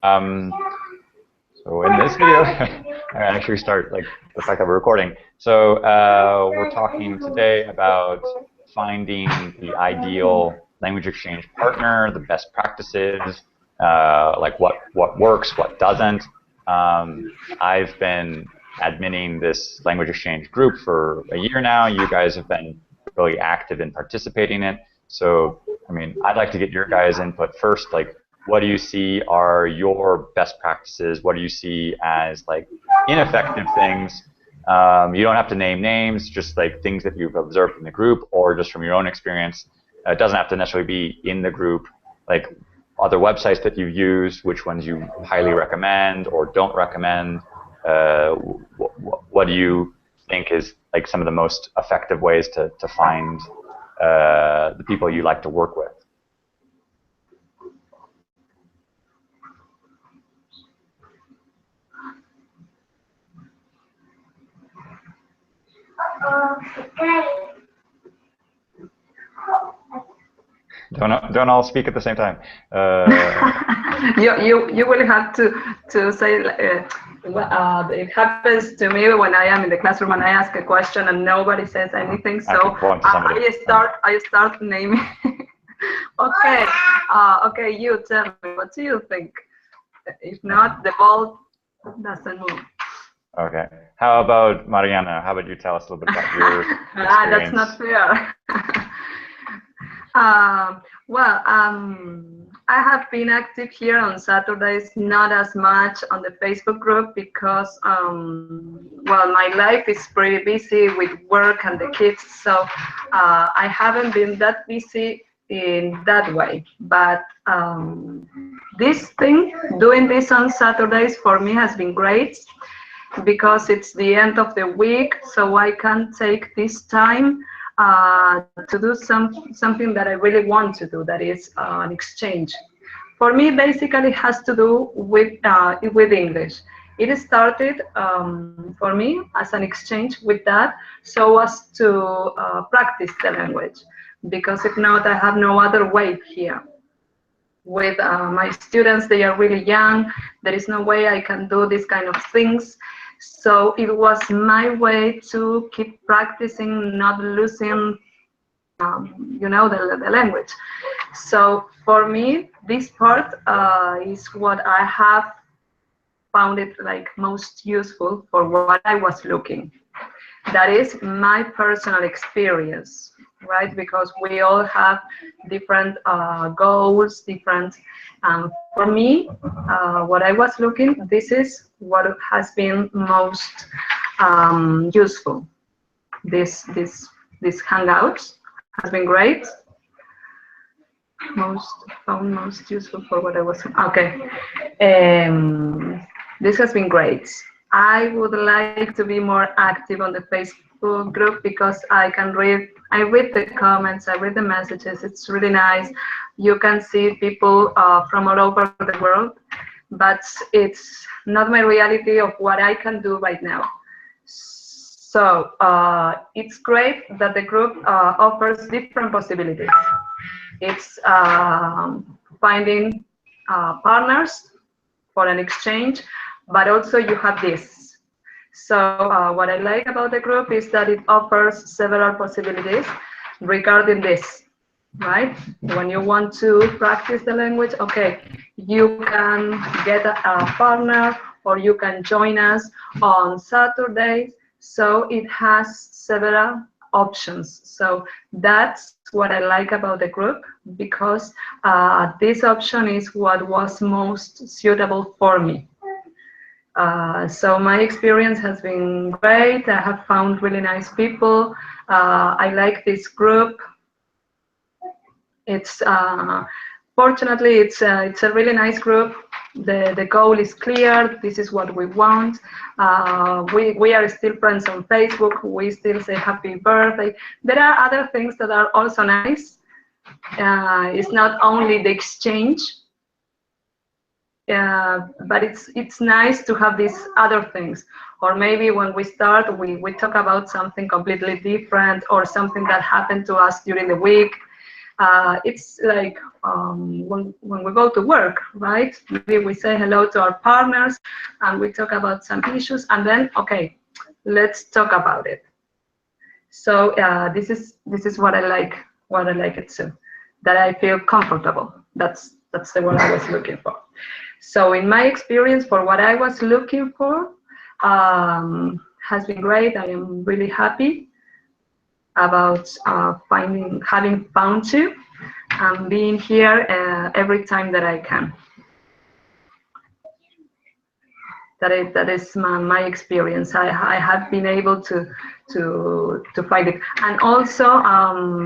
So in this video, I actually start like the fact that we're recording. So we're talking today about finding the ideal language exchange partner, the best practices, like what works, what doesn't. I've been adminning this language exchange group for a year now. You guys have been really active in participating in it. So, I mean, I'd like to get your guys' input first. Like, what do you see are your best practices? What do you see as like ineffective things? You don't have to name names, just like things that you've observed in the group or just from your own experience. It doesn't have to necessarily be in the group, like other websites that you've used, which ones you highly recommend or don't recommend. What do you think is like some of the most effective ways to find the people you like to work with? Don't all speak at the same time. You will have to say. It happens to me when I am in the classroom and I ask a question and nobody says anything. So I start naming. Okay, okay. You tell me, what do you think? If not, the ball doesn't move. Okay. How about Mariana? How about you tell us a little bit about your experience? That's not fair. I have been active here on Saturdays, not as much on the Facebook group because, well, my life is pretty busy with work and the kids, so I haven't been that busy in that way. But this thing, doing this on Saturdays for me has been great because it's the end of the week, so I can take this time to do something that I really want to do, that is an exchange. For me, basically, it has to do with English. It started for me as an exchange with that, so as to practice the language, because if not, I have no other way here. With my students, they are really young. There is no way I can do these kind of things. So it was my way to keep practicing, not losing, you know, the language. So for me, this part is what I have found it like most useful for what I was looking. That is my personal experience, right? Because we all have different goals, different. For me, what I was looking, this is what has been most useful. This Hangout has been great. Found most useful for what I was. Okay, this has been great. I would like to be more active on the Facebook group because I read the comments, I read the messages. It's really nice. You can see people from all over the world, but it's not my reality of what I can do right now. So it's great that the group offers different possibilities. It's finding partners for an exchange, but also you have this. So what I like about the group is that it offers several possibilities regarding this, right? When you want to practice the language, okay, you can get a partner or you can join us on Saturdays. So it has several options. So that's what I like about the group, because this option is what was most suitable for me. So my experience has been great. I have found really nice people. I like this group. It's fortunately it's a really nice group. The goal is clear. This is what we want. We are still friends on Facebook. We still say happy birthday. There are other things that are also nice. It's not only the exchange. But it's nice to have these other things. Or maybe when we start, we talk about something completely different or something that happened to us during the week. It's like when we go to work, right? Maybe we say hello to our partners and we talk about some issues, and then okay, let's talk about it. So this is what I like it too, that I feel comfortable. That's the word I was looking for. So in my experience, for what I was looking for, has been great. I am really happy about having found you and being here every time that I can. That is my experience. I have been able to find it, and also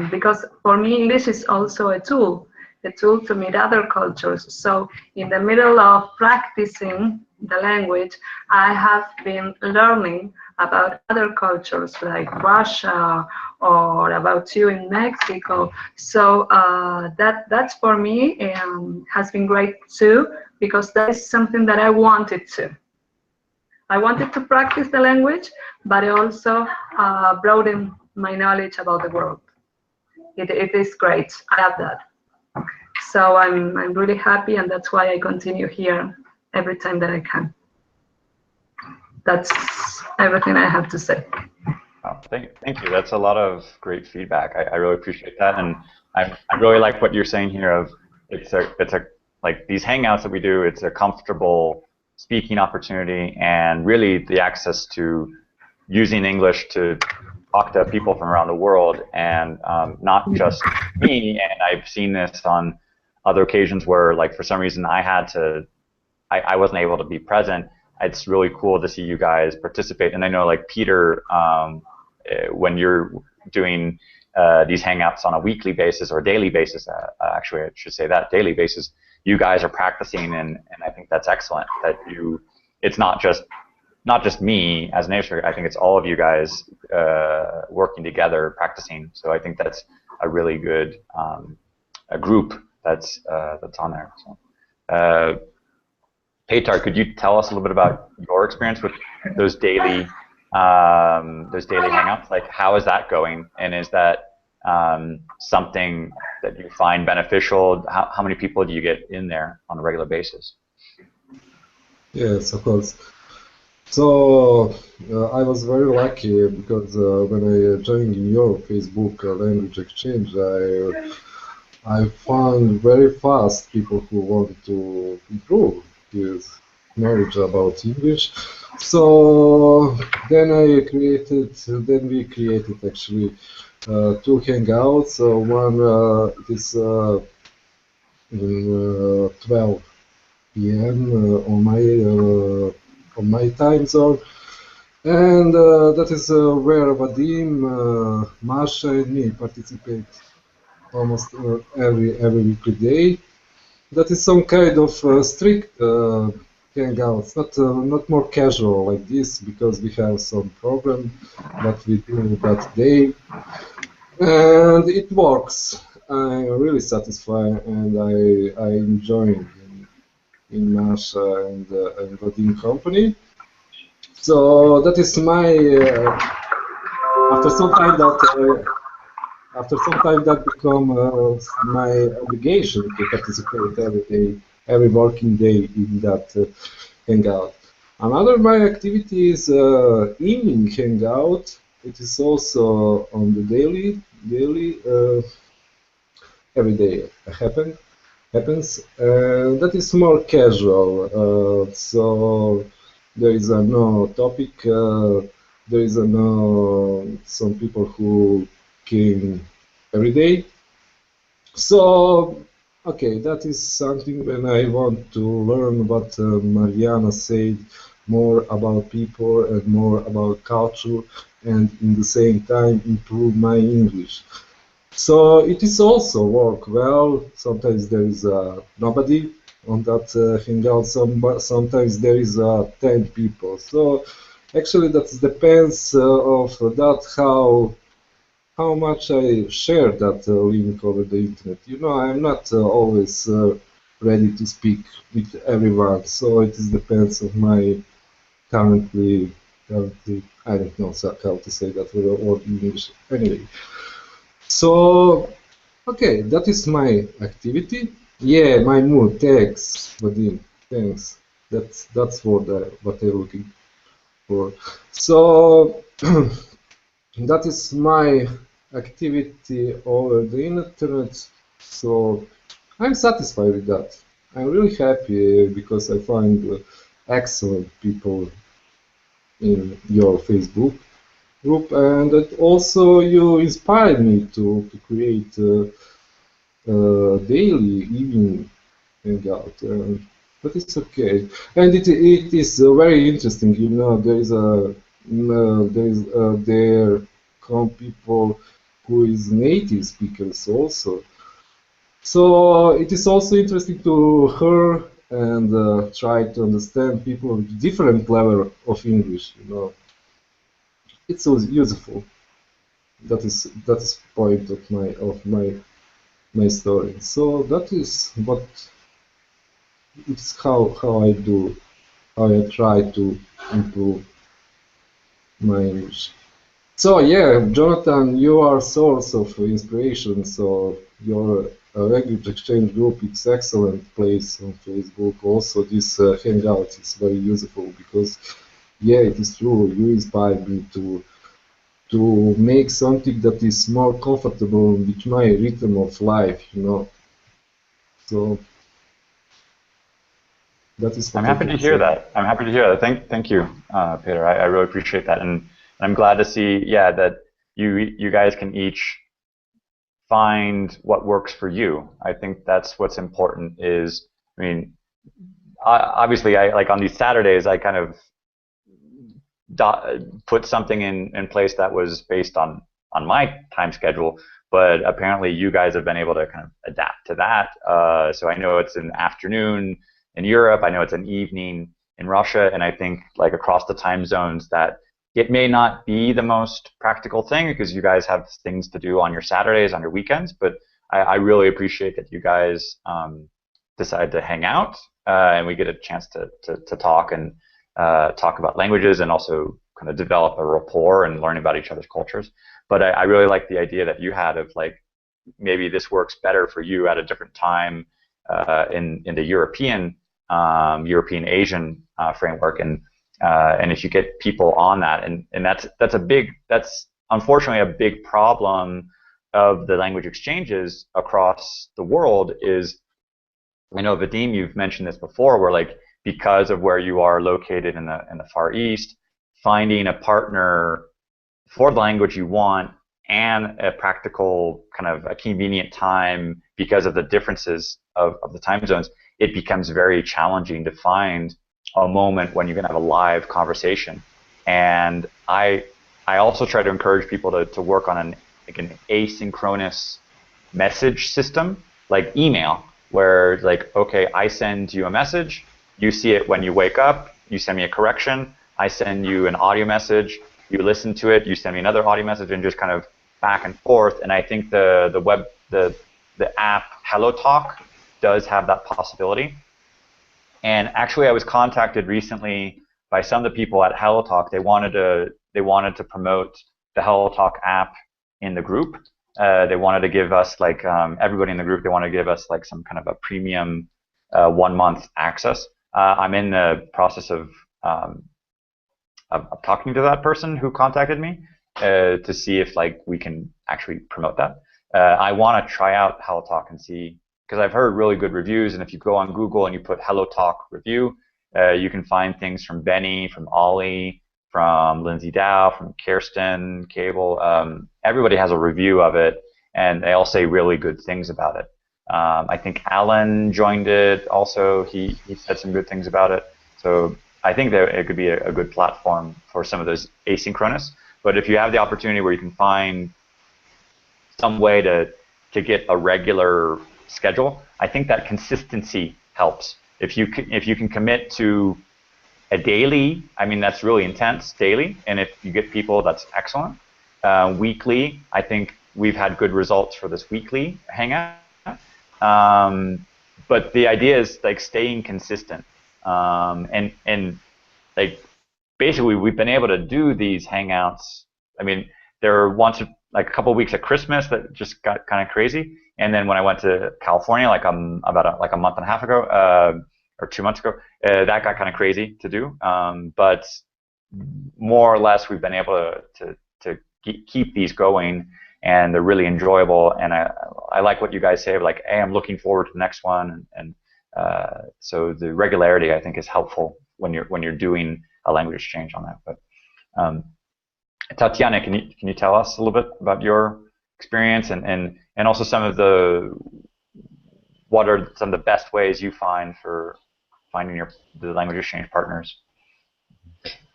because for me English is also a tool to meet other cultures. So in the middle of practicing the language, I have been learning about other cultures like Russia or about you in Mexico. So that's for me has been great too, because that is something that I wanted to. I wanted to practice the language, but also broaden my knowledge about the world. It is great. I have that. So I'm really happy, and that's why I continue here every time that I can. That's everything I have to say. Oh, thank you. That's a lot of great feedback. I really appreciate that, and I really like what you're saying here. Of it's a like these hangouts that we do. It's a comfortable speaking opportunity, and really the access to using English to talk to people from around the world, and not just me. And I've seen this on other occasions where, like, for some reason I wasn't able to be present. It's really cool to see you guys participate. And I know, like, Peter, when you're doing these hangouts on a weekly basis or daily basis, actually I should say that, daily basis, you guys are practicing, and I think that's excellent. That it's not just me as an educator. I think it's all of you guys working together, practicing. So I think that's a really good a group that's on there. So, Petar, could you tell us a little bit about your experience with those daily hangouts? Like, how is that going, and is that something that you find beneficial? How many people do you get in there on a regular basis? Yes, of course. So I was very lucky because when I joined in your Facebook language exchange, I found very fast people who want to improve his knowledge about English. So then we created actually two hangouts. One it is in 12 p.m. On my time zone, and that is where Vadim, Masha, and me participate almost every weekly day. That is some kind of strict hangouts, not more casual like this, because we have some program that we do that day, and it works. I'm really satisfied, and I enjoy it in Masha and Vadim company. So that is my after some time that become my obligation to participate every day, every working day in that hangout. Another my activity is evening hangout. It is also on the daily every day happens. That is more casual. So there is no topic. There is no some people who came every day. So okay, that is something when I want to learn what Mariana said, more about people and more about culture, and in the same time improve my English. So it is also work well. Sometimes there is nobody on that hangout. Sometimes there is 10 people. So actually that depends of that how much I share that link over the internet. You know, I'm not always ready to speak with everyone. So it is depends of my currently I don't know how to say that word in English anyway. So Okay, that is my activity. Yeah, my mood. Thanks, Vadim. Thanks. That's what I'm looking for. So that is my activity over the internet. So I'm satisfied with that. I'm really happy because I find excellent people in your Facebook group, and that also you inspired me to create daily evening hangout. But it's okay, and it is very interesting. You know, there come people who is native speakers also. So it is also interesting to hear and try to understand people with different level of English. You know, it's so useful. That is point of my story. So that is what it's how I try to improve my English. So yeah, Jonathan, you are a source of inspiration. So your language exchange group is excellent place on Facebook. Also, this hangout is very useful because yeah, it is true. You inspired me to make something that is more comfortable with my rhythm of life. You know, so that is I'm what I happy to can hear say. that. I'm happy to hear that. Thank you, Peter. I really appreciate that, and I'm glad to see, yeah, that you guys can each find what works for you. I think that's what's important. Is I mean, obviously, I like on these Saturdays, I kind of put something in place that was based on my time schedule. But apparently, you guys have been able to kind of adapt to that. So I know it's an afternoon in Europe. I know it's an evening in Russia, and I think like across the time zones that it may not be the most practical thing because you guys have things to do on your Saturdays, on your weekends. But I really appreciate that you guys decide to hang out and we get a chance to talk and talk about languages and also kind of develop a rapport and learn about each other's cultures. But I really like the idea that you had of like maybe this works better for you at a different time in the European Asian framework, and if you get people on that, and that's unfortunately a big problem of the language exchanges across the world is I know Vadim, you've mentioned this before, where like because of where you are located in the Far East, finding a partner for the language you want and a practical kind of a convenient time because of the differences of the time zones, it becomes very challenging to find a moment when you can have a live conversation. And I also try to encourage people to work on an asynchronous message system like email where like okay I send you a message, you see it when you wake up, you send me a correction, I send you an audio message, you listen to it, you send me another audio message, and just kind of back and forth. And I think the app HelloTalk does have that possibility. And actually I was contacted recently by some of the people at HelloTalk. They wanted to promote the HelloTalk app in the group. They wanted to give us like everybody in the group. They want to give us like some kind of a premium 1 month access. I'm in the process um, of talking to that person who contacted me to see if like we can actually promote that. I want to try out HelloTalk and see because I've heard really good reviews. And if you go on Google and you put HelloTalk review, you can find things from Benny, from Ollie, from Lindsay Dow, from Kirsten Cable. Everybody has a review of it, and they all say really good things about it. I think Alan joined it also. He said some good things about it. So I think that it could be a good platform for some of those asynchronous. But if you have the opportunity where you can find some way to get a regular schedule, I think that consistency helps. If you can commit to a daily, I mean that's really intense daily, and if you get people, that's excellent. Weekly, I think we've had good results for this weekly hangout. Um, but the idea is like staying consistent, and like basically we've been able to do these hangouts. I mean, there were once like a couple of weeks at Christmas that just got kind of crazy, And then when I went to California, like like a month and a half ago, or 2 months ago, that got kind of crazy to do. But more or less, we've been able to keep these going, and they're really enjoyable. And I like what you guys say, like, hey, I'm looking forward to the next one, and so the regularity, I think, is helpful when you're doing a language exchange on that. But Tatiana, can you tell us a little bit about your experience, and also what are some of the best ways you find for finding the language exchange partners?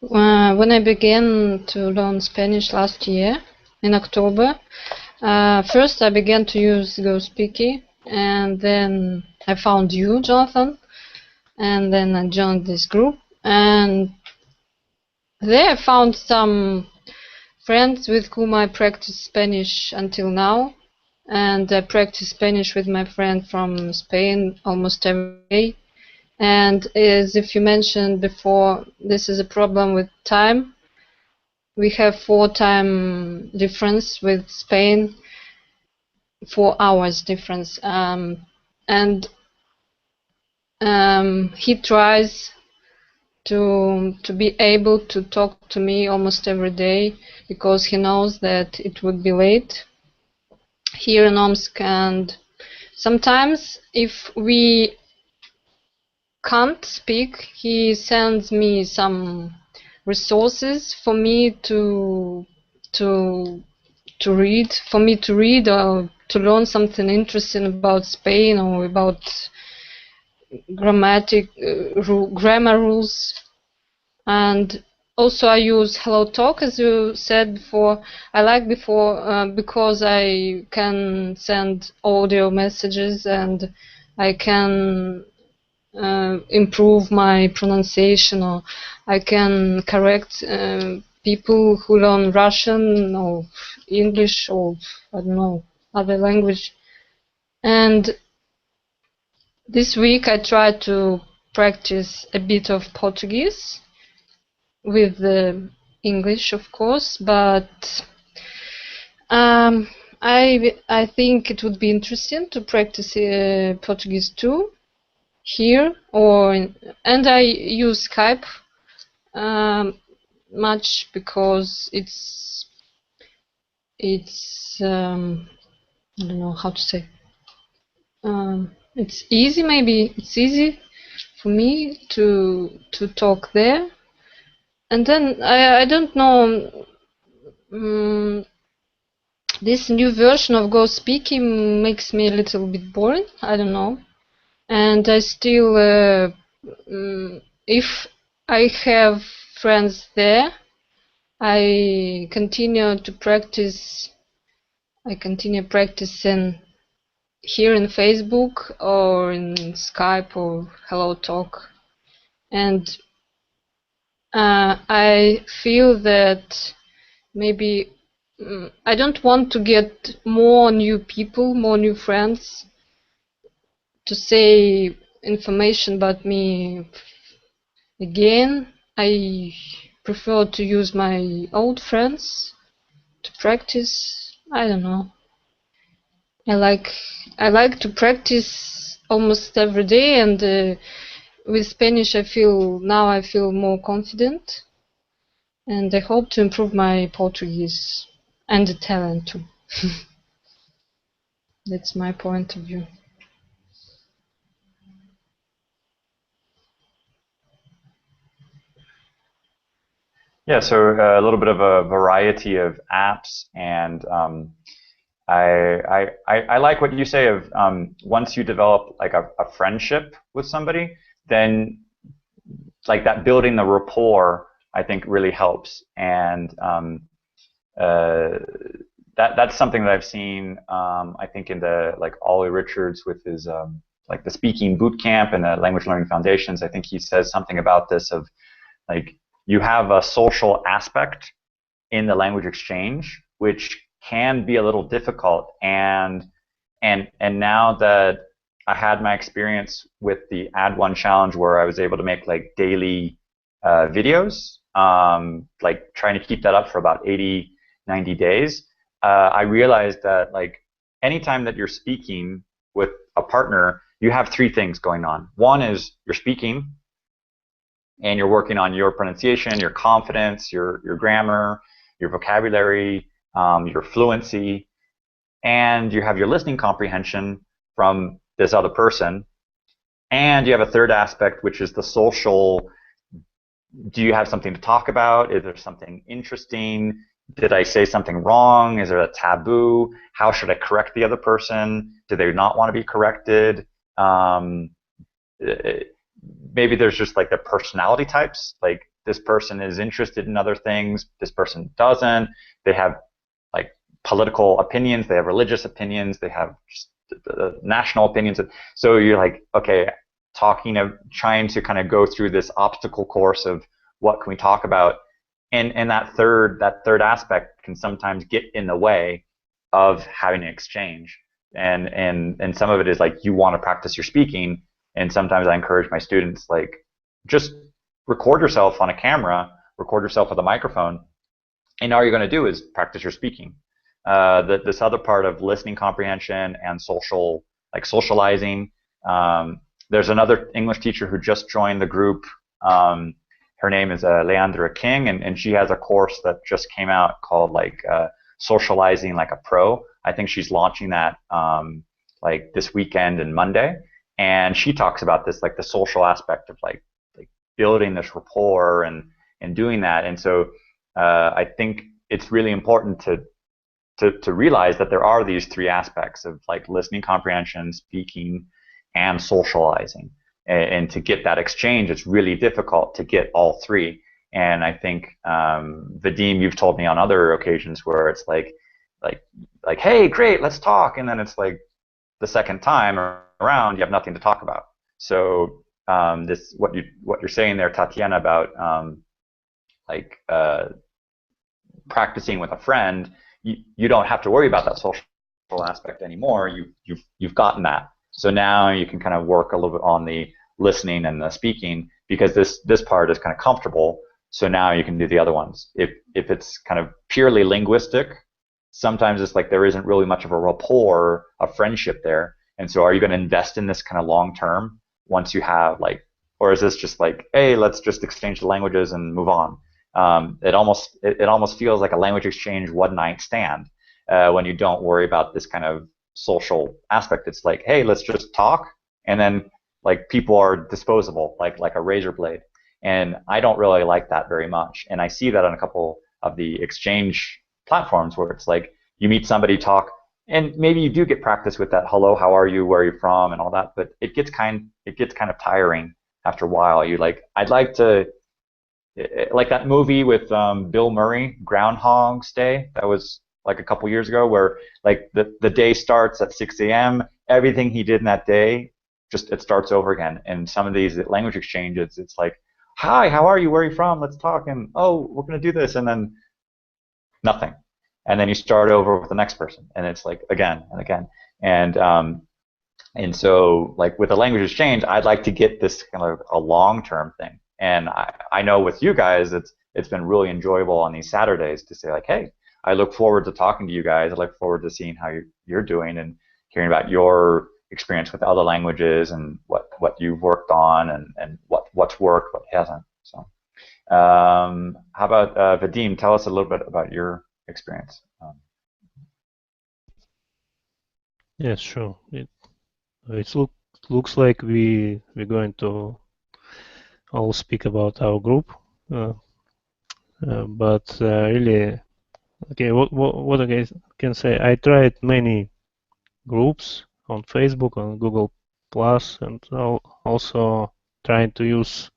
When I began to learn Spanish last year in October, first I began to use GoSpeaky, and then I found you, Jonathan, and then I joined this group, and there I found some friends with whom I practice Spanish until now, and I practice Spanish with my friend from Spain almost every day. And as if you mentioned before, this is a problem with time. We have 4 time difference with Spain, 4 hours difference, and he tries to be able to talk to me almost every day because he knows that it would be late here in Omsk, and sometimes if we can't speak, he sends me some resources for me to read or to learn something interesting about Spain or about grammar rules. And also I use HelloTalk, as you said before. I like because I can send audio messages and I can improve my pronunciation, or I can correct people who learn Russian or English or I don't know, other language. And this week I tried to practice a bit of Portuguese with the English, of course, but I think it would be interesting to practice Portuguese too here, and I use Skype much because it's I don't know how to say. It's easy. Maybe it's easy for me to talk there, and then I don't know. This new version of Go Speaking makes me a little bit boring. I don't know, and I still, if I have friends there, I continue practicing here in Facebook or in Skype or HelloTalk, and I feel that maybe I don't want to get more new people, more new friends to say information about me again. I prefer to use my old friends to practice. I don't know. I like to practice almost every day, and with Spanish I feel more confident, and I hope to improve my Portuguese and Italian too. That's my point of view. Yeah, so a little bit of a variety of apps, and I like what you say of once you develop like a friendship with somebody, then like that building the rapport, I think, really helps, and that's something that I've seen. I think in the like Ollie Richards with his like the speaking boot camp and the language learning foundations. I think he says something about this of like you have a social aspect in the language exchange, which can be a little difficult. And now that I had my experience with the Add One challenge, where I was able to make like daily videos, like trying to keep that up for about 80, 90 days, I realized that like, anytime that you're speaking with a partner, you have three things going on. One is you're speaking, and you're working on your pronunciation, your confidence, your grammar, your vocabulary, your fluency, and you have your listening comprehension from this other person. And you have a third aspect, which is the social. Do you have something to talk about? Is there something interesting? Did I say something wrong? Is there a taboo? How should I correct the other person? Do they not want to be corrected? Maybe there's just like the personality types. Like this person is interested in other things. This person doesn't. They have like political opinions. They have religious opinions. They have just national opinions. So you're like, okay, trying to kind of go through this obstacle course of what can we talk about, and that third aspect can sometimes get in the way of having an exchange, and some of it is like you want to practice your speaking, and sometimes I encourage my students like just record yourself on a camera, record yourself with a microphone, and all you're going to do is practice your speaking. This other part of listening comprehension and socializing. There's another English teacher who just joined the group. Her name is Leandra King, and she has a course that just came out called like Socializing Like a Pro. I think she's launching that like this weekend and Monday. And she talks about this, like the social aspect of like building this rapport and doing that. And so I think it's really important to realize that there are these three aspects of like listening comprehension, speaking, and socializing. And to get that exchange, it's really difficult to get all three. And I think Vadim, you've told me on other occasions where it's like, hey, great, let's talk, and then it's like the second time around, you have nothing to talk about. So what you're saying there, Tatiana, about practicing with a friend, you don't have to worry about that social aspect anymore. You've gotten that. So now you can kind of work a little bit on the listening and the speaking, because this part is kind of comfortable. So now you can do the other ones. If it's kind of purely linguistic, sometimes it's like there isn't really much of a rapport, a friendship there. And so are you going to invest in this kind of long term once you have like, or is this just like, hey, let's just exchange the languages and move on? It almost feels like a language exchange one night stand when you don't worry about this kind of social aspect. It's like, hey, let's just talk, and then like people are disposable, like a razor blade. And I don't really like that very much. And I see that on a couple of the exchange platforms where it's like you meet somebody, talk, and maybe you do get practice with that hello, how are you, where are you from, and all that, but it gets kind of tiring after a while. You like, I'd like to, like that movie with Bill Murray, Groundhog's Day, that was like a couple years ago, where like the day starts at 6 a.m. Everything he did in that day, just it starts over again. And some of these language exchanges, it's like, hi, how are you? Where are you from? Let's talk. And oh, we're going to do this. And then nothing. And then you start over with the next person. And it's like again and again. And so like with a language exchange, I'd like to get this kind of a long-term thing. And I know with you guys, it's been really enjoyable on these Saturdays to say like, hey, I look forward to talking to you guys. I look forward to seeing how you're doing and hearing about your experience with other languages and what you've worked on and what's worked, what hasn't. So how about Vadim? Tell us a little bit about your experience. Yes, sure. It looks like we're going to all speak about our group, but really, okay. What I can say? I tried many groups on Facebook, on Google Plus, and also trying to use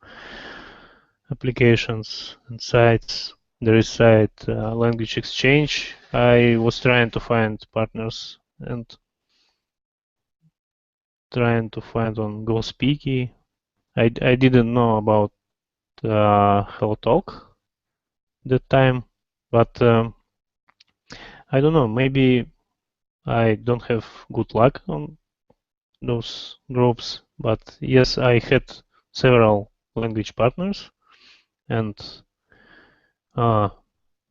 applications and sites. There is site Language Exchange. I was trying to find partners and trying to find on GoSpeaky. I didn't know about HelloTalk that time, but I don't know. Maybe I don't have good luck on those groups. But yes, I had several language partners, and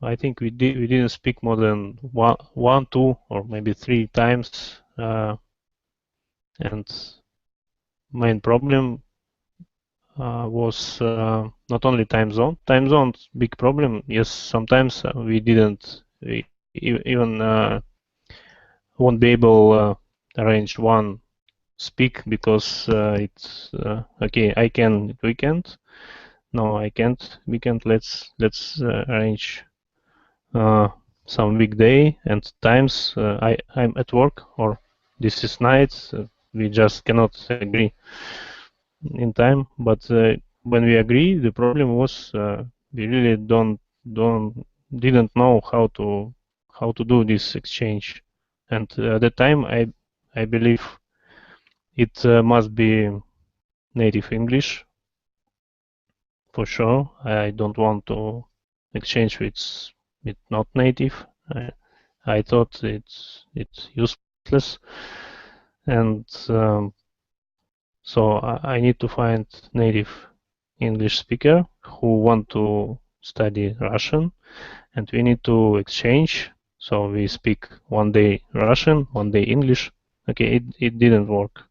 I think we didn't speak more than one, two, or maybe 3 times, and main problem was not only time zone. Time zone's big problem. Yes, sometimes we didn't even won't be able arrange one speak because it's okay. I can weekend. No, I can't weekend. Let's arrange some weekday and times. I'm at work or this is night. We just cannot agree in time. But when we agree, the problem was we really don't didn't know how to do this exchange. And at the time, I believe it must be native English for sure. I don't want to exchange with not native. I thought it's useless, and so I need to find native English speaker who want to study Russian, and we need to exchange. So we speak one day Russian, one day English. Okay, it didn't work,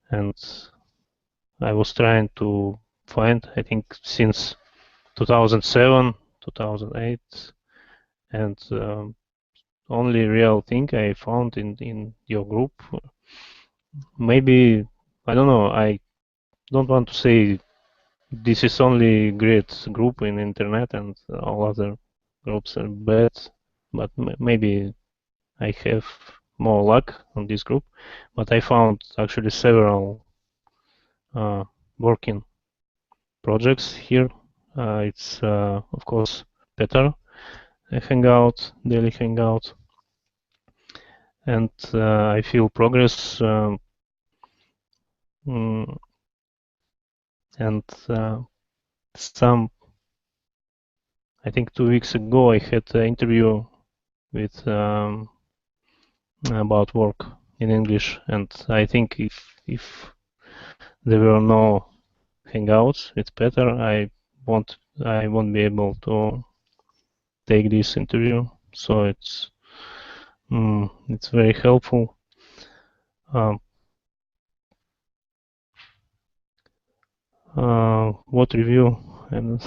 and I was trying to find, I think, since 2007, 2008, and only real thing I found in your group. Maybe, I don't know, I don't want to say this is only great group in internet and all other groups are bad, but maybe I have more luck on this group. But I found actually several working projects here. It's of course better Hangout, daily Hangout, and I feel progress. Mm, and some, I think 2 weeks ago, I had an interview with about work in English, and I think if there were no Hangouts, it's better. I won't be able to take this interview, so it's very helpful. What review? And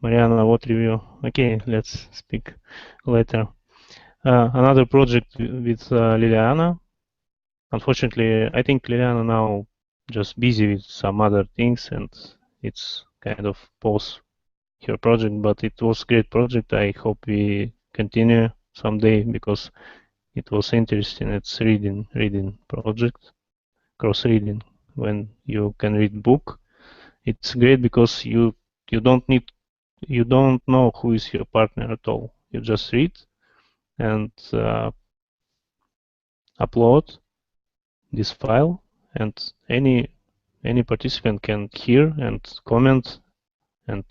Mariana, what review? Okay, let's speak later. Another project with Liliana. Unfortunately, I think Liliana now just busy with some other things, and it's kind of pause her project. But it was great project. I hope we continue someday because it was interesting. It's reading project, cross reading. When you can read book, it's great because you don't need you don't know who is your partner at all. You just read and upload this file, and any participant can hear and comment and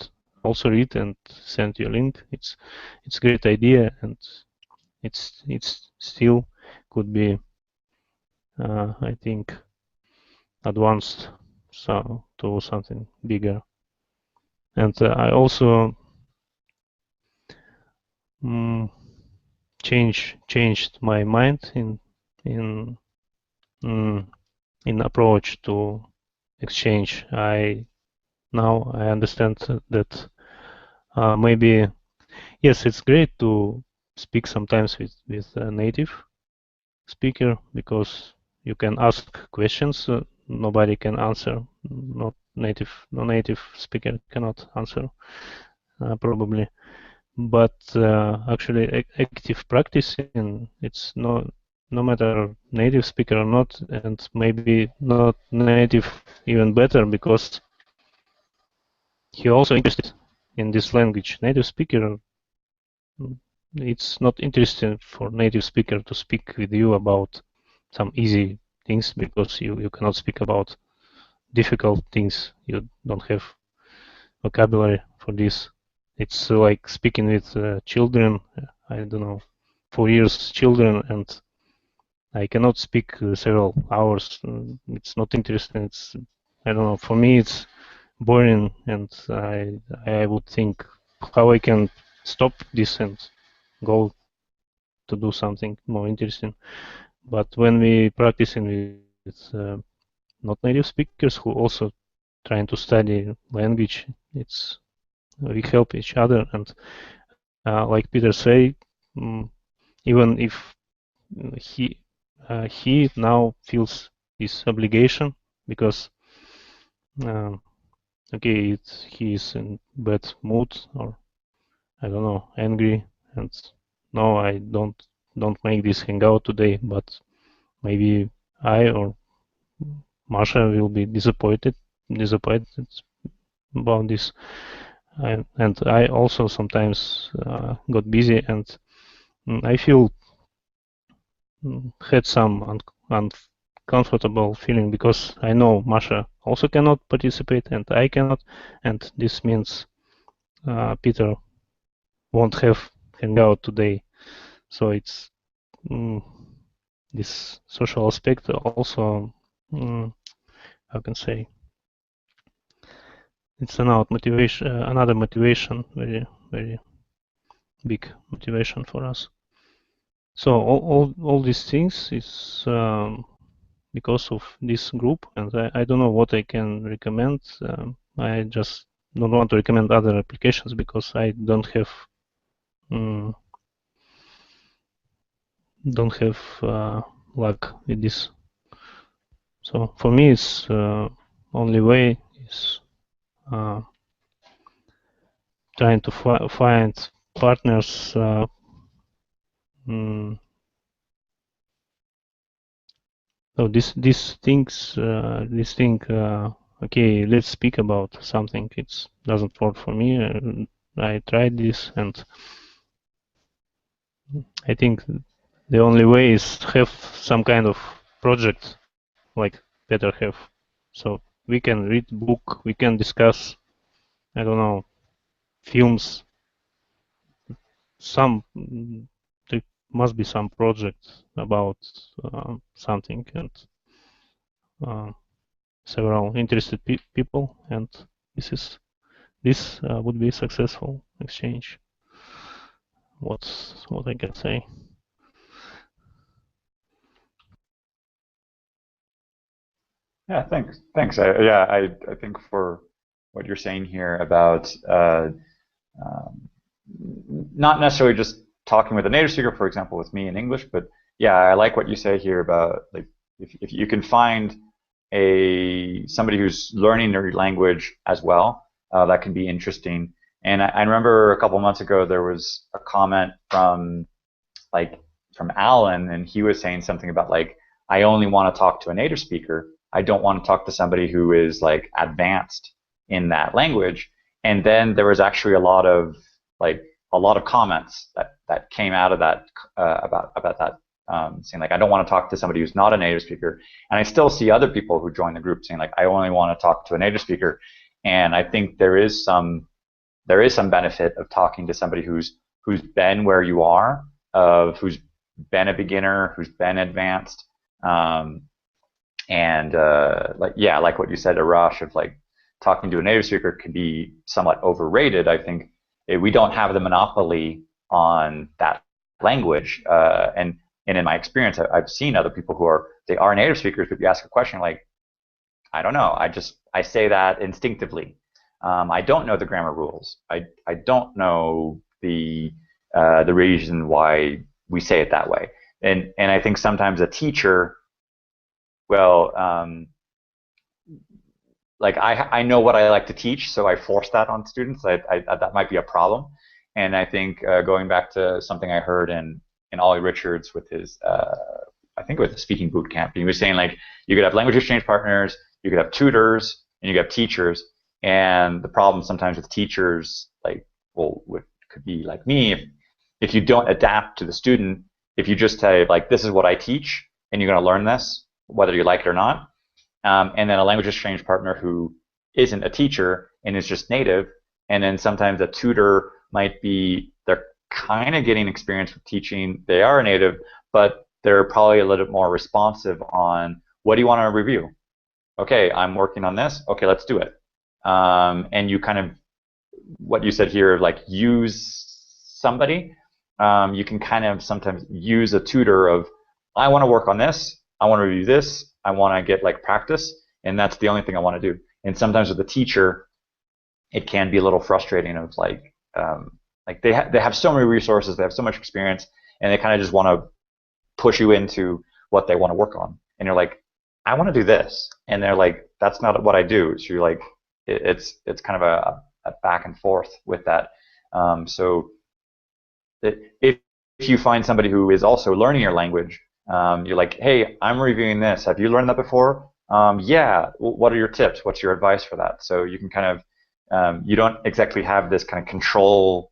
also read and send you a link. It's a great idea, and it's still could be I think advanced so to something bigger. And I also changed my mind in in approach to exchange. Now I understand that maybe yes, it's great to speak sometimes with a native speaker because you can ask questions nobody can answer. No native speaker cannot answer probably. But actually, active practicing, it's no matter native speaker or not, and maybe not native even better because he also interested in this language. Native speaker, it's not interesting for native speaker to speak with you about some easy things because you cannot speak about difficult things. You don't have vocabulary for this. It's like speaking with children. I don't know, 4 years children, and I cannot speak several hours. It's not interesting. I don't know. For me, it's boring, and I would think how I can stop this and go to do something more interesting. But when we practicing with not native speakers who also trying to study language, it's we help each other, and like Peter say, even if he he now feels this obligation because okay, he is in bad mood or I don't know, angry, and no, I don't make this hangout today, but maybe I or Masha will be disappointed about this. And I also sometimes got busy, and I feel had some uncomfortable feeling because I know Masha also cannot participate and I cannot, and this means Peter won't have hangout today. So it's this social aspect also, how can I say, it's another motivation, very big motivation for us. So all these things is because of this group, and I don't know what I can recommend. I just don't want to recommend other applications because I don't have luck with this. So for me, it's only way is trying to find partners. So these things, this thing. Okay, let's speak about something. It doesn't work for me. I tried this, and I think the only way is have some kind of project like Peter have. So we can read book, we can discuss, I don't know, films. There must be some project about something, and several interested people, and this would be a successful exchange. What's what I can say. Yeah, thanks. Thanks. I think for what you're saying here about um, not necessarily just talking with a native speaker, for example, with me in English, but yeah, I like what you say here about like if you can find somebody who's learning their language as well, that can be interesting. And I remember a couple months ago there was a comment like from Alan, and he was saying something about like I only want to talk to a native speaker. I don't want to talk to somebody who is like advanced in that language. And then there was actually a lot of comments that came out of that about that saying like I don't want to talk to somebody who's not a native speaker. And I still see other people who join the group saying like I only want to talk to a native speaker. And I think there is some benefit of talking to somebody who's been where you are, who's been a beginner, who's been advanced, and like what you said, Arash, of like talking to a native speaker can be somewhat overrated. I think we don't have the monopoly on that language, and in my experience, I've seen other people who are native speakers, but you ask a question like, I don't know, I say that instinctively. I don't know the grammar rules. I don't know the reason why we say it that way. And I think sometimes a teacher, well, like I know what I like to teach, so I force that on students. That might be a problem. And I think going back to something I heard in Ollie Richards with his, I think with the speaking boot camp, he was saying like you could have language exchange partners, you could have tutors, and you could have teachers. And the problem sometimes with teachers, like, well, what could be like me, if you don't adapt to the student, if you just say like, this is what I teach, and you're going to learn this, whether you like it or not, and then a language exchange partner who isn't a teacher and is just native, and then sometimes a tutor might be, they're kind of getting experience with teaching, they are a native, but they're probably a little bit more responsive on what do you want to review? okay, I'm working on this. Okay, let's do it. And you kind of, what you said here, like use somebody. You can kind of sometimes use a tutor of, I want to work on this. I want to review this. I want to get like practice, and that's the only thing I want to do. And sometimes with the teacher, it can be a little frustrating of like they have so many resources, they have so much experience, and they kind of just want to push you into what they want to work on. And you're like, I want to do this, and they're like, that's not what I do. So you're like, it's kind of a back and forth with that. So if you find somebody who is also learning your language, you're like, hey, I'm reviewing this. Have you learned that before? Yeah. What are your tips? What's your advice for that? So you can kind of, you don't exactly have this kind of control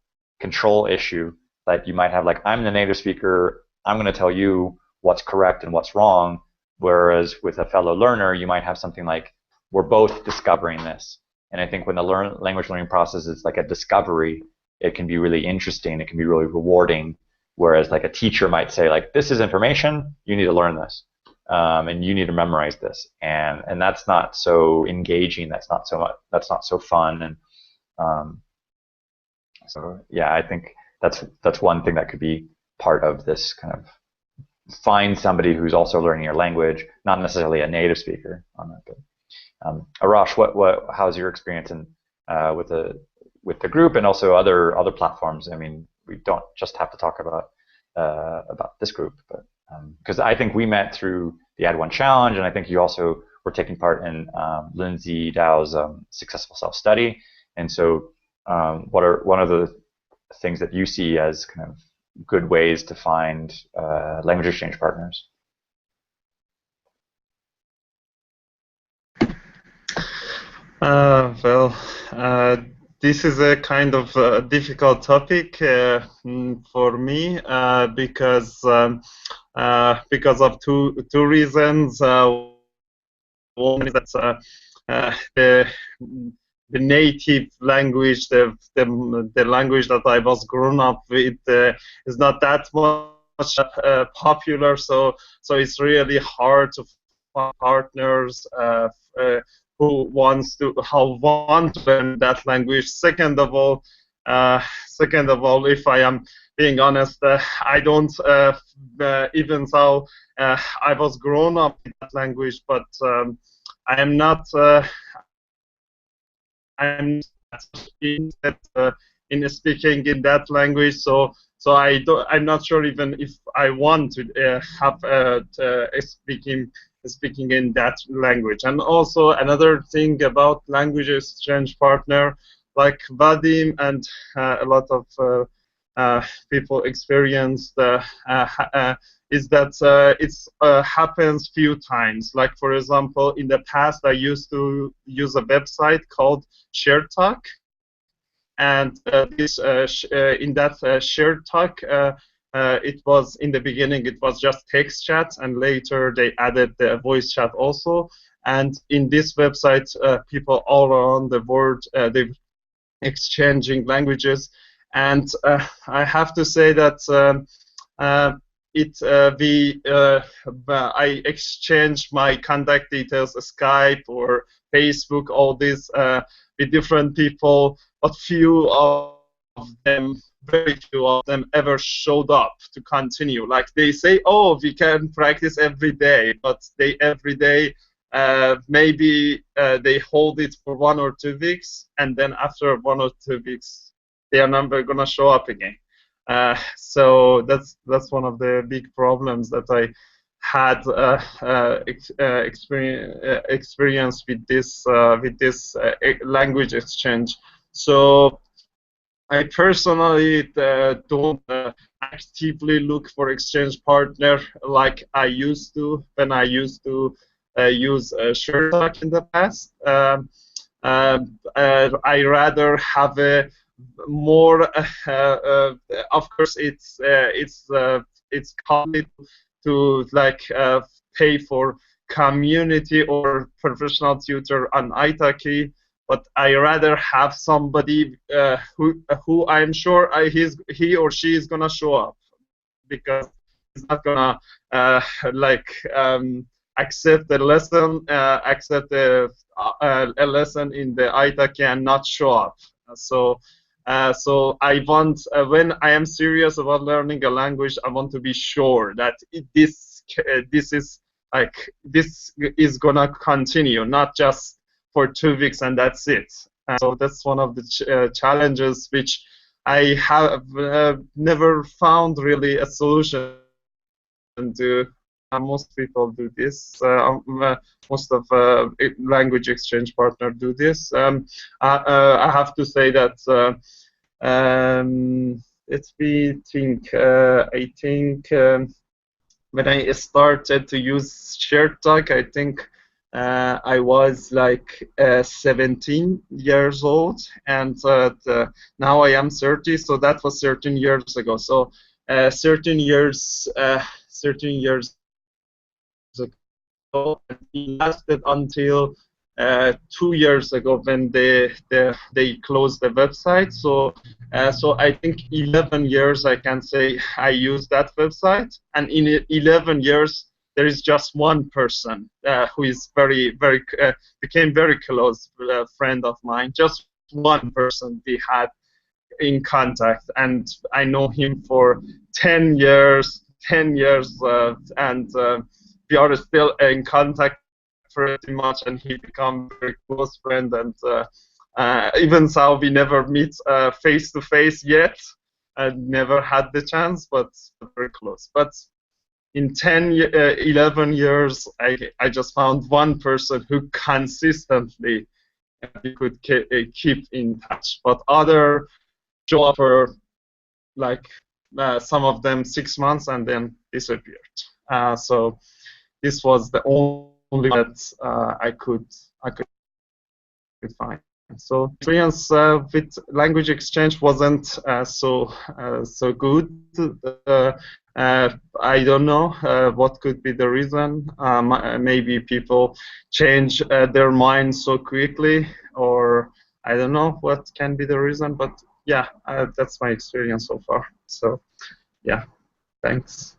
issue that you might have. Like, I'm the native speaker. I'm going to tell you what's correct and what's wrong. Whereas with a fellow learner, you might have something like, we're both discovering this. And I think when the language learning process is like a discovery, it can be really interesting. It can be really rewarding. Whereas like a teacher might say, like, this is information, you need to learn this, and you need to memorize this, and that's not so engaging. That's not so much. That's not so fun. And so yeah, I think that's one thing that could be part of this kind of find somebody who's also learning your language, not necessarily a native speaker on that. But Arash, how's your experience in with the group and also other platforms? I mean, we don't just have to talk about this group, but because I think we met through the Add One Challenge, and I think you also were taking part in Lindsay Dow's Successful Self-Study. And so, what are one of the things that you see as kind of good ways to find language exchange partners? Well, this is a kind of difficult topic for me because of two reasons. One is that the native language, the language that I was grown up with, is not that much popular. So it's really hard to find partners who want to learn that language. Second of all, if I am being honest, I don't even though I was grown up in that language, but I am not. I'm in speaking in that language, so I'm not sure even if I want to have speaking in that language. And also another thing about language exchange partner, like Vadim and a lot of people experienced, is that it happens few times. Like, for example, in the past, I used to use a website called ShareTalk, and in that ShareTalk, it was in the beginning it was just text chat, and later they added the voice chat also. And in this website, people all around the world they're exchanging languages, and I have to say that I exchange my contact details, Skype or Facebook, all this with different people, but very few of them ever showed up to continue. Like, they say, oh, we can practice every day, but they every day maybe they hold it for 1 or 2 weeks, and then after 1 or 2 weeks they are never gonna show up again. So that's one of the big problems that I had experience with this language exchange. So I personally don't actively look for exchange partner like I used to when I used to use ShareTalk in the past. I rather have a more. Of course, it's costly to like pay for community or professional tutor on Italki, but I rather have somebody who I'm sure he or she is gonna show up, because he's not gonna accept a lesson, accept a lesson in the Italki and not show up. So I want, when I am serious about learning a language, I want to be sure that this is gonna continue, not just for 2 weeks and that's it. So that's one of the challenges which I have never found really a solution to. Most people do this. Most of language exchange partners do this. I have to say that let me think. I think when I started to use ShareTalk, I think I was like 17 years old, and now I am 30. So that was 13 years ago. So 13 years ago, and it lasted until 2 years ago when they closed the website. So I think 11 years I can say I used that website, and in 11 years there is just one person who is became very close friend of mine. Just one person we had in contact, and I know him for 10 years, and we are still in contact pretty much, and he become a very close friend, and even so we never meet face to face yet. I never had the chance, but very close. But in 11 years, I just found one person who consistently we could keep in touch. But other show up for like some of them 6 months and then disappeared. So this was the only one that I could find. So experience with language exchange wasn't so good. I don't know what could be the reason. Maybe people change their minds so quickly, or I don't know what can be the reason. But yeah, that's my experience so far. So yeah, thanks.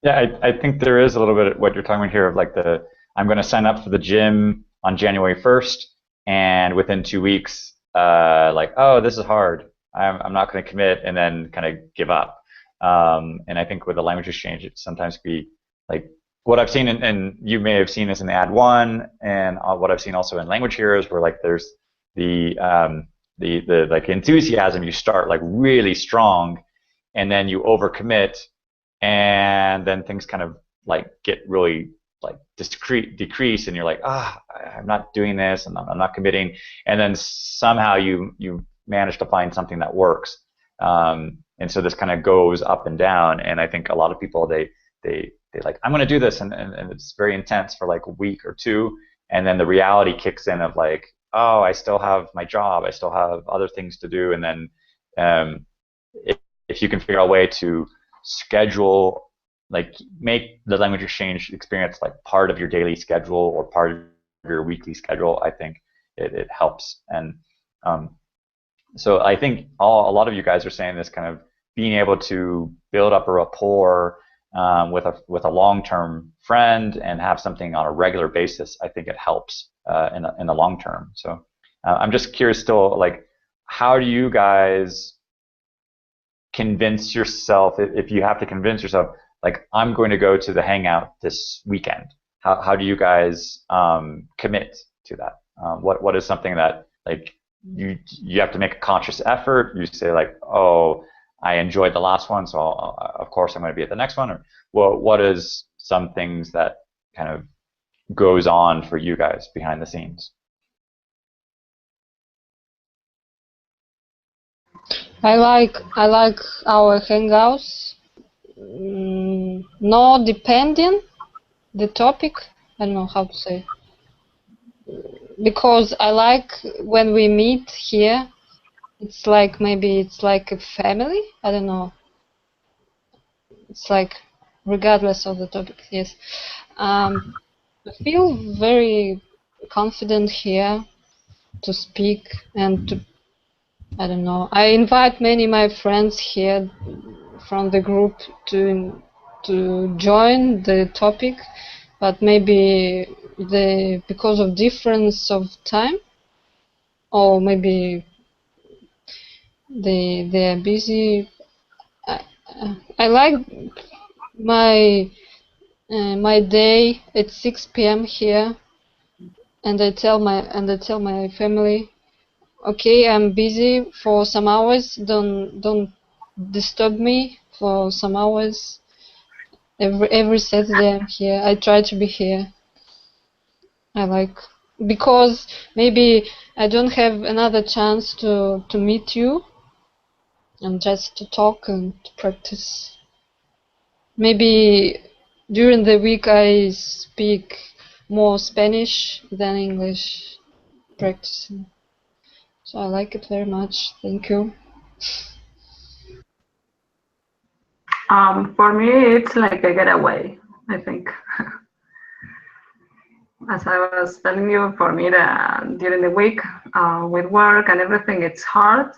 Yeah, I think there is a little bit of what you're talking about here of like I'm going to sign up for the gym on January 1st, and within 2 weeks, like, oh, this is hard. I'm not going to commit, and then kind of give up. And I think with the language exchange, it sometimes be like what I've seen, and you may have seen this in the Ad One, and what I've seen also in Language Heroes, where like there's the like enthusiasm. You start like really strong, and then you overcommit, and then things kind of like get really like decrease, and you're like, I'm not doing this, and I'm not committing, and then somehow you manage to find something that works, and so this kind of goes up and down. And I think a lot of people they like, I'm going to do this, and it's very intense for like a week or two, and then the reality kicks in of like, oh, I still have my job, I still have other things to do, and then if you can figure out a way to schedule, like make the language exchange experience like part of your daily schedule or part of your weekly schedule, I think it helps. And so I think a lot of you guys are saying this kind of being able to build up a rapport with a long-term friend and have something on a regular basis. I think it helps in the long term. So I'm just curious still, like, how do you guys convince yourself, if you have to convince yourself, like, I'm going to go to the Hangout this weekend? How do you guys commit to that? What is something that like you have to make a conscious effort? You say like, oh, I enjoyed the last one, so of course I'm going to be at the next one. Or what is some things that kind of goes on for you guys behind the scenes? I like our hangouts. No, depending the topic. I don't know how to say. Because I like when we meet here. It's like maybe it's like a family. I don't know. It's like regardless of the topic. Yes. I feel very confident here to speak and to. I don't know. I invite many of my friends here from the group to to join the topic, but maybe because of difference of time, or maybe they are busy. I like my my day at 6 p.m. here, and I tell my family, okay, I'm busy for some hours. Don't disturb me for some hours. Every Saturday I'm here. I try to be here. I like, because maybe I don't have another chance to meet you and just to talk and to practice. Maybe during the week I speak more Spanish than English practicing. So I like it very much. Thank you. For me, it's like a getaway, I think. As I was telling you, for me, during the week with work and everything, it's hard.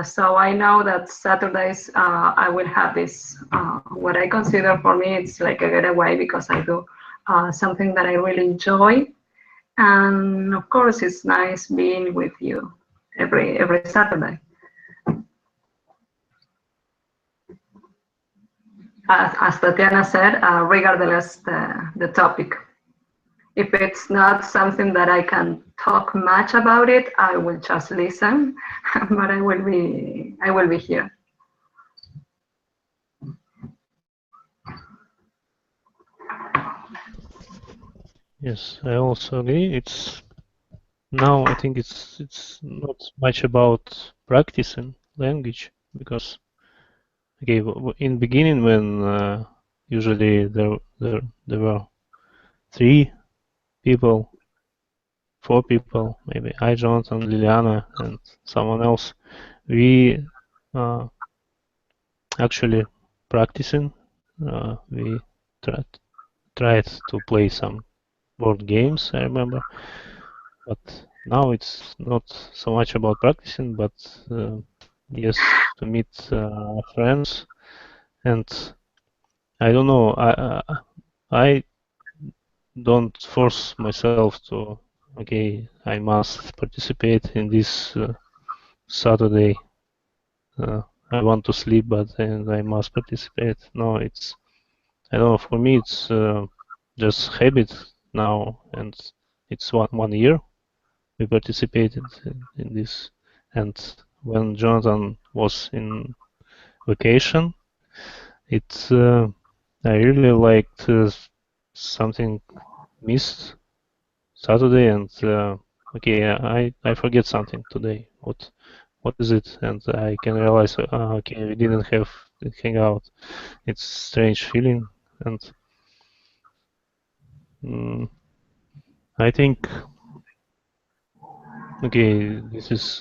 So I know that Saturdays I will have this, what I consider for me, it's like a getaway because I do something that I really enjoy. And of course, it's nice being with you every Saturday. As Tatiana said, regardless the topic. If it's not something that I can talk much about it, I will just listen, but I will be here. Yes, I also agree. Now I think it's not much about practicing language, because okay, in beginning when usually there were 3 people, 4 people, maybe I, Jonathan, Liliana, and someone else. We actually practicing. We tried to play some board games, I remember, but now it's not so much about practicing, but yes, to meet friends. And I don't know, I don't force myself to, okay, I must participate in this Saturday. I want to sleep, but then I must participate. No, I don't know, for me it's just habit now, and it's one year we participated in this. And when Jonathan was in vacation, it I really liked something missed Saturday, and okay, I forget something today. What is it? And I can realize, okay, we didn't have the hangout. It's strange feeling, and I think, okay, this is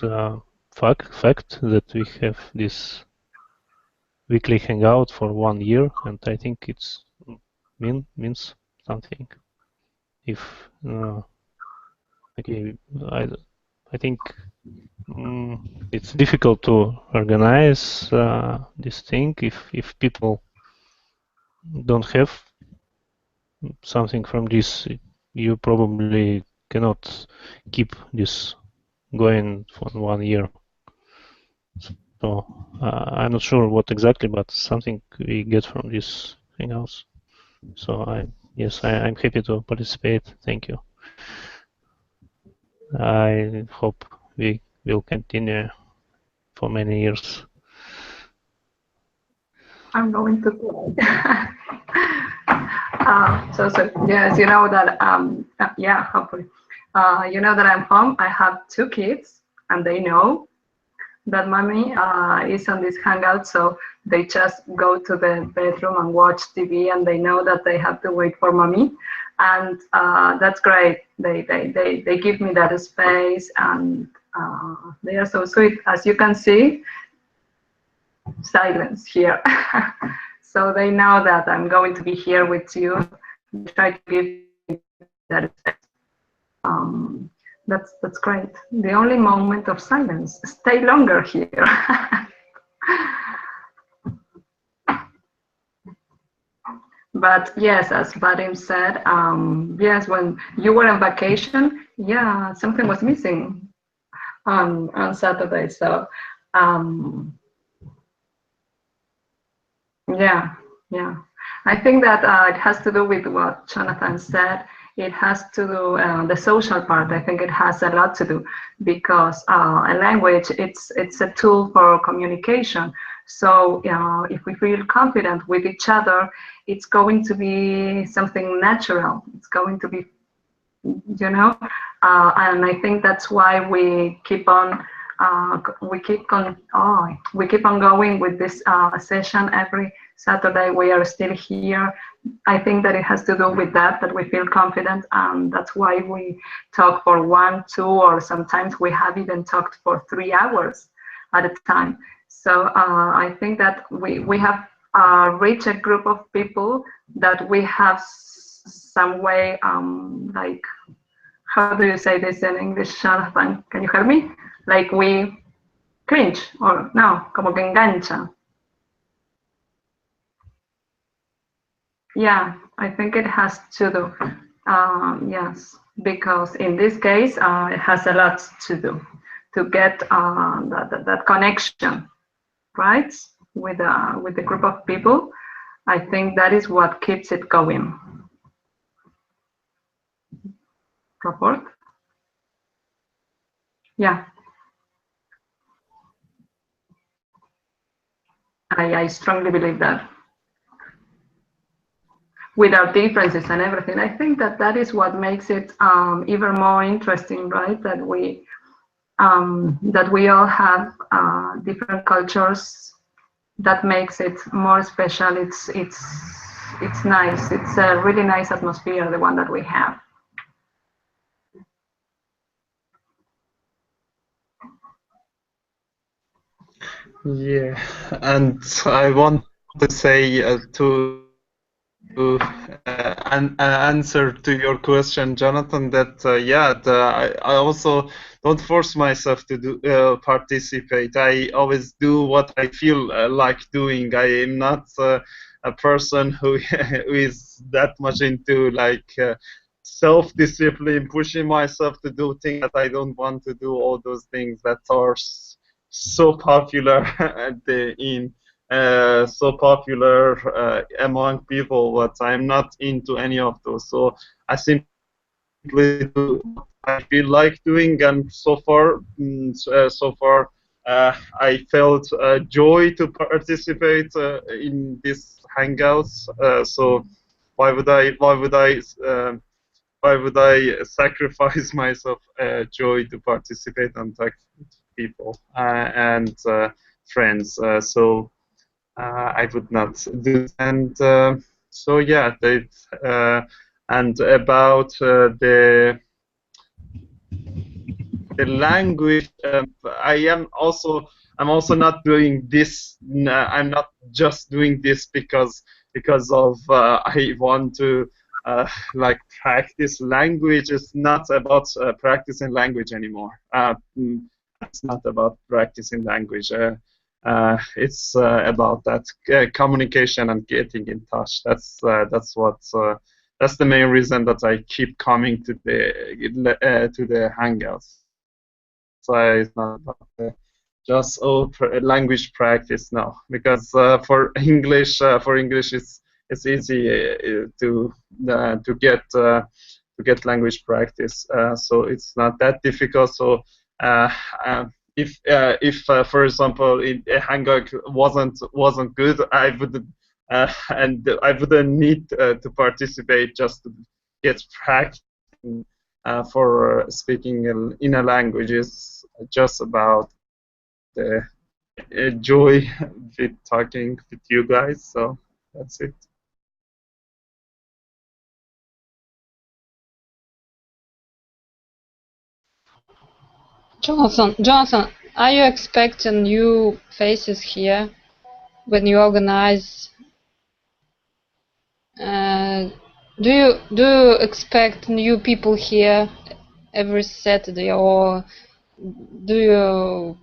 fact that we have this weekly hangout for 1 year, and I think it's means something. If okay, I think it's difficult to organize this thing if people don't have something from this. You probably cannot keep this going for 1 year. So I'm not sure what exactly, but something we get from this hangouts. So I'm happy to participate. Thank you. I hope we will continue for many years. I'm going to try. So yes, you know that yeah, hopefully, you know that I'm home. I have 2 kids, and they know that mommy is on this hangout, so they just go to the bedroom and watch TV, and they know that they have to wait for mommy, and that's great. They give me that space, and they are so sweet. As you can see, silence here. So they know that I'm going to be here with you. They try to give me that space. That's great. The only moment of silence. Stay longer here. But yes, as Vadim said, yes, when you were on vacation, yeah, something was missing on Saturday. So um, yeah, yeah. I think that it has to do with what Jonathan said. It has to do the social part. I think it has a lot to do because a language it's a tool for communication. So if we feel confident with each other, it's going to be something natural. It's going to be, and I think that's why we keep on we keep on going with this session every Saturday. We are still here. I think that it has to do with that we feel confident, and that's why we talk for 1, 2, or sometimes we have even talked for 3 hours at a time. So I think that we have reached a group of people that we have some way like, how do you say this in English, Jonathan? Can you help me? Like we cringe, or no, como que engancha. Yeah, I think it has to do. Yes, because in this case, it has a lot to do to get that connection, right? With the group of people. I think that is what keeps it going. Report? Yeah. I strongly believe that. With our differences and everything, I think that that is what makes it even more interesting, right? That we all have different cultures. That makes it more special. It's nice. It's a really nice atmosphere, the one that we have. Yeah, and I want to say to answer to your question, Jonathan, that I also don't force myself to do participate. I always do what I feel like doing. I am not a person who who is that much into like self-discipline, pushing myself to do things that I don't want to do. All those things that are so popular in so popular among people, but I'm not into any of those. So I simply do what I feel like doing, and so far, I felt joy to participate in this Hangouts. So why would I? Why would I sacrifice myself joy to participate and talk to people and friends? So I would not do that. And so yeah, and about the language, I'm also not doing this. I'm not just doing this because of I want to like practice language. It's not about practicing language anymore. It's not about practicing language. It's about that communication and getting in touch. That's the main reason that I keep coming to the Hangouts. So it's not about just language practice now, because for English it's easy to get language practice. So it's not that difficult. So uh, if for example a Hangout wasn't good, I would and I wouldn't need to participate just to get practice for speaking in a language. Is just about the joy with talking with you guys. So that's it. Jonathan, are you expecting new faces here when you organize? Do you expect new people here every Saturday, or do you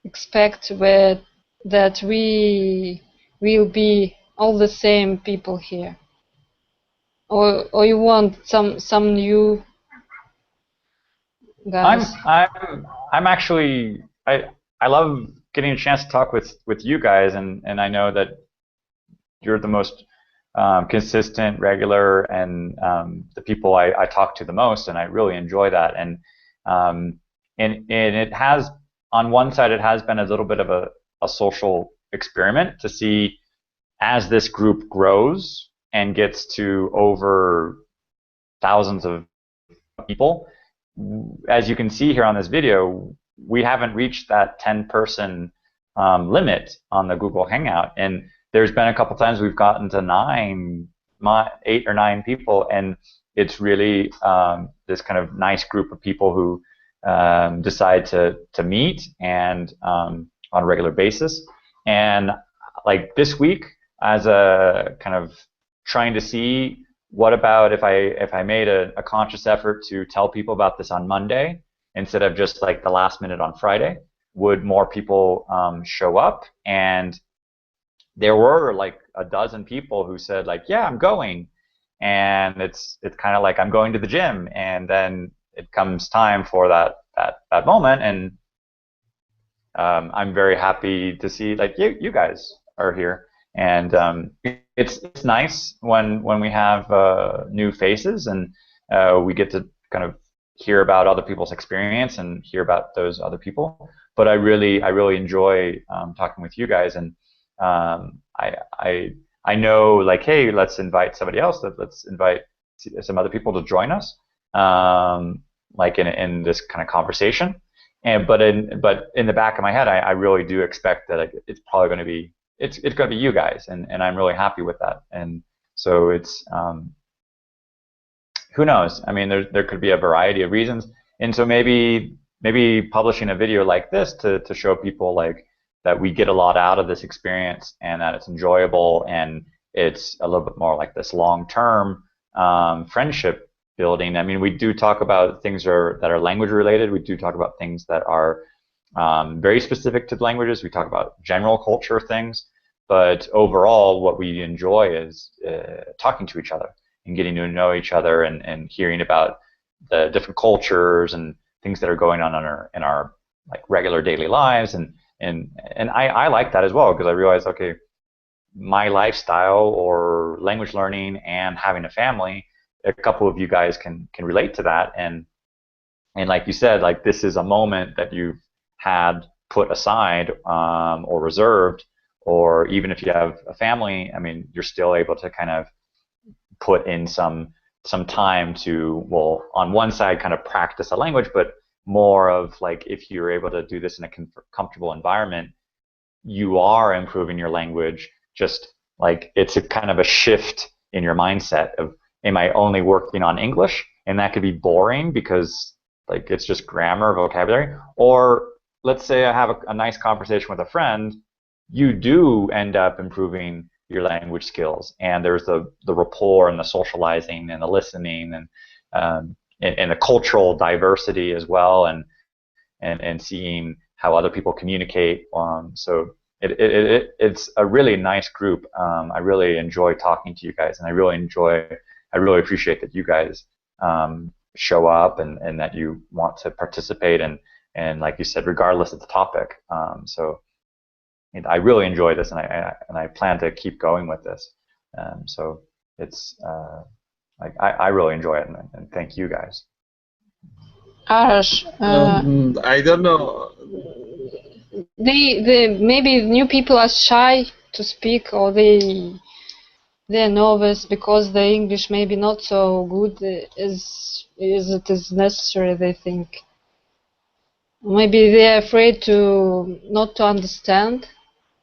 expect that we will be all the same people here? or you want some new guys? I'm actually I love getting a chance to talk with you guys, and I know that you're the most consistent, regular, and the people I talk to the most, and I really enjoy that. And it has, on one side, it has been a little bit of a social experiment to see as this group grows and gets to over thousands of people. As you can see here on this video, we haven't reached that 10-person limit on the Google Hangout, and there's been a couple times we've gotten to 8 or 9 people, and it's really this kind of nice group of people who decide to meet and on a regular basis. And like this week, as a kind of trying to see what about if I made a conscious effort to tell people about this on Monday instead of just like the last minute on Friday, would more people show up? And there were like a dozen people who said like, yeah, I'm going. And it's kind of like I'm going to the gym, and then it comes time for that moment, and I'm very happy to see like you guys are here. And it's nice when we have new faces, and we get to kind of hear about other people's experience and hear about those other people. But I really enjoy talking with you guys, and I know like, hey, let's invite somebody else. Let's invite some other people to join us, like in this kind of conversation. But in the back of my head, I really do expect that it's probably going to be it's going to be you guys, and I'm really happy with that. And so it's who knows? I mean, there could be a variety of reasons, and so maybe publishing a video like this to show people like that we get a lot out of this experience, and that it's enjoyable, and it's a little bit more like this long-term friendship building. I mean, we do talk about things that are language related. We do talk about things that are very specific to languages. We talk about general culture things, but overall, what we enjoy is talking to each other and getting to know each other, and hearing about the different cultures and things that are going on in our like regular daily lives. And I like that as well, because I realize, okay, my lifestyle or language learning and having a family, a couple of you guys can relate to that. And like you said, like this is a moment that you've had put aside or reserved, or even if you have a family, I mean, you're still able to kind of put in some time to, well, on one side kind of practice a language, but more of like, if you're able to do this in a comfortable environment, you are improving your language. Just like it's a kind of a shift in your mindset of, am I only working on English? And that could be boring because like it's just grammar, vocabulary. Or let's say I have a nice conversation with a friend, you do end up improving your language skills, and there's the rapport and the socializing and the listening and the cultural diversity as well, and seeing how other people communicate. So it's a really nice group. I really enjoy talking to you guys, and I really appreciate that you guys show up and that you want to participate, and like you said, regardless of the topic. So I really enjoy this, and I plan to keep going with this. So it's like I really enjoy it, and thank you guys. Arash, I don't know. maybe new people are shy to speak, or they're nervous because their English maybe not so good as it is necessary, they think. Maybe they're afraid not to understand